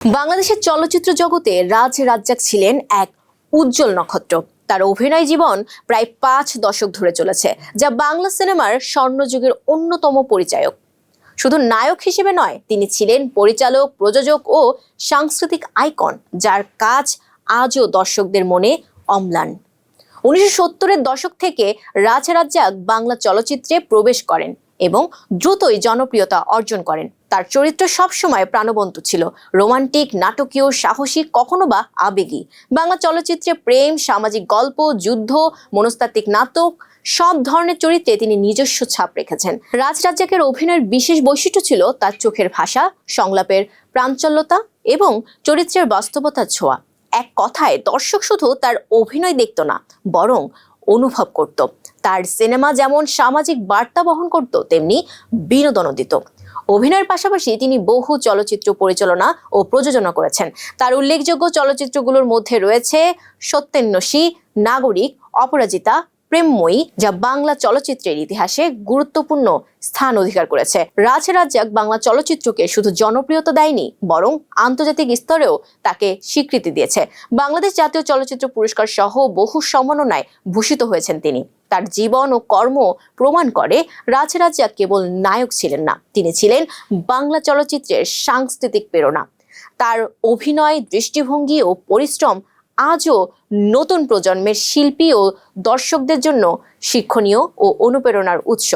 বাংলাদেশের চলচ্চিত্র জগতে রাজ রাজ্জাক ছিলেন এক উজ্জ্বল নক্ষত্র। তার অভিনয় জীবন প্রায় 5 দশক ধরে চলেছে, যা বাংলা সিনেমার স্বর্ণযুগের অন্যতম পরিচায়ক। শুধু নায়ক হিসেবে নয়, তিনি ছিলেন পরিচালক, প্রযোজক ও সাংস্কৃতিক আইকন, যার কাজ আজও দর্শকদের মনে অম্লান। 1970-এর দশক থেকে রাজ রাজ্জাক বাংলা চলচ্চিত্রে প্রবেশ করেন এবং দ্রুতই জনপ্রিয়তা অর্জন করেন। তার চরিত্র সবসময় প্রাণবন্ত ছিল, রোমান্টিক, নাটকীয়, সাহসী, কখনো বা আবেগী। বাংলা চলচ্চিত্রে প্রেম, সামাজিক গল্প, যুদ্ধ, মনস্তাত্ত্বিক নাটক, সব ধরনের চরিত্রে তিনি নিজস্ব ছাপ রেখেছেন। রাজ রাজ্জাকের অভিনয়ের বিশেষ বৈশিষ্ট্য ছিল তার চোখের ভাষা, সংলাপের প্রাঞ্চল্যতা এবং চরিত্রের বাস্তবতার ছোঁয়া। এক কথায়, দর্শক শুধু তার অভিনয় দেখত না, বরং অনুভব করত। তার সিনেমা যেমন সামাজিক বার্তা বহন করত, তেমনি বিনোদনও দিত। অভিনয়ের পাশাপাশি তিনি বহু চলচ্চিত্র পরিচালনা ও প্রযোজনা করেছেন। তার উল্লেখযোগ্য চলচ্চিত্রগুলোর মধ্যে রয়েছে সত্যেন্বেষী, নাগরিক, অপরাজিতা, প্রেমময়ী, যা বাংলা চলচ্চিত্রের ইতিহাসে গুরুত্বপূর্ণ স্থান অধিকার করেছে। রাজ রাজ্জাক বাংলা চলচ্চিত্রকে শুধু জনপ্রিয়তা দেয়নি, বরং আন্তর্জাতিক স্তরেও তাকে স্বীকৃতি দিয়েছে। বাংলাদেশ জাতীয় চলচ্চিত্র পুরস্কার সহ বহু সম্মাননায় ভূষিত হয়েছেন তিনি। তার জীবন ও কর্ম প্রমাণ করে রাজ রাজ্জাক কেবল নায়ক ছিলেন না, তিনি ছিলেন বাংলা চলচ্চিত্রের সাংস্কৃতিক প্রেরণা। তার অভিনয়, দৃষ্টিভঙ্গি ও পরিশ্রম আজও নতুন প্রজন্মের শিল্পী ও দর্শকদের জন্য শিক্ষণীয় ও অনুপ্রেরণার উৎস।